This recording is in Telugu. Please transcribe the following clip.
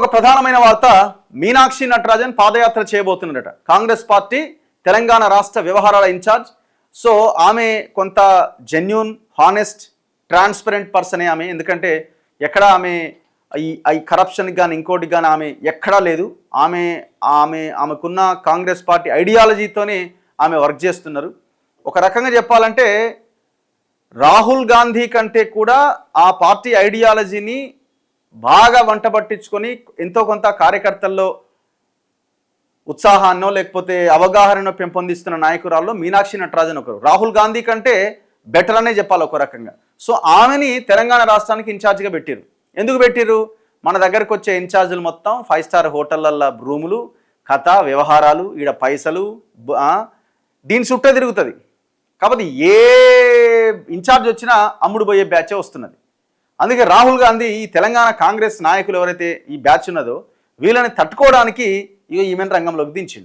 ఇంకొక ప్రధానమైన వార్త, మీనాక్షి నటరాజన్ పాదయాత్ర చేయబోతున్నారట. కాంగ్రెస్ పార్టీ తెలంగాణ రాష్ట్ర వ్యవహారాల ఇన్ఛార్జ్. సో ఆమె కొంత జెన్యూన్, హానెస్ట్, ట్రాన్స్పరెంట్ పర్సనే ఆమె. ఎందుకంటే ఎక్కడ ఆమె ఈ కరప్షన్కి కానీ ఇంకోటికి కానీ ఆమె ఎక్కడా లేదు. ఆమెకున్న కాంగ్రెస్ పార్టీ ఐడియాలజీతోనే ఆమె వర్క్ చేస్తున్నారు. ఒక రకంగా చెప్పాలంటే రాహుల్ గాంధీ కంటే కూడా ఆ పార్టీ ఐడియాలజీని బాగా వంట పట్టించుకొని ఎంతో కొంత కార్యకర్తల్లో ఉత్సాహాన్నో లేకపోతే అవగాహనను పెంపొందిస్తున్న నాయకురాల్లో మీనాక్షి నటరాజన్ ఒకరు. రాహుల్ గాంధీ కంటే బెటర్ అనే చెప్పాలి ఒక రకంగా. సో ఆమెని తెలంగాణ రాష్ట్రానికి ఇన్ఛార్జిగా పెట్టిరు. ఎందుకు పెట్టిరు? మన దగ్గరకు వచ్చే ఇన్ఛార్జీలు మొత్తం 5 స్టార్ హోటళ్ళల్లో రూములు, కథ, వ్యవహారాలు, ఈడ పైసలు, దీని చుట్టే తిరుగుతుంది. కాబట్టి ఏ ఇన్ఛార్జ్ వచ్చినా అమ్ముడు పోయే బ్యాచే వస్తున్నది. అందుకే రాహుల్ గాంధీ ఈ తెలంగాణ కాంగ్రెస్ నాయకులు ఎవరైతే ఈ బ్యాచ్ ఉన్నదో వీళ్ళని తట్టుకోవడానికి ఈమెను రంగంలోకి దించిండు.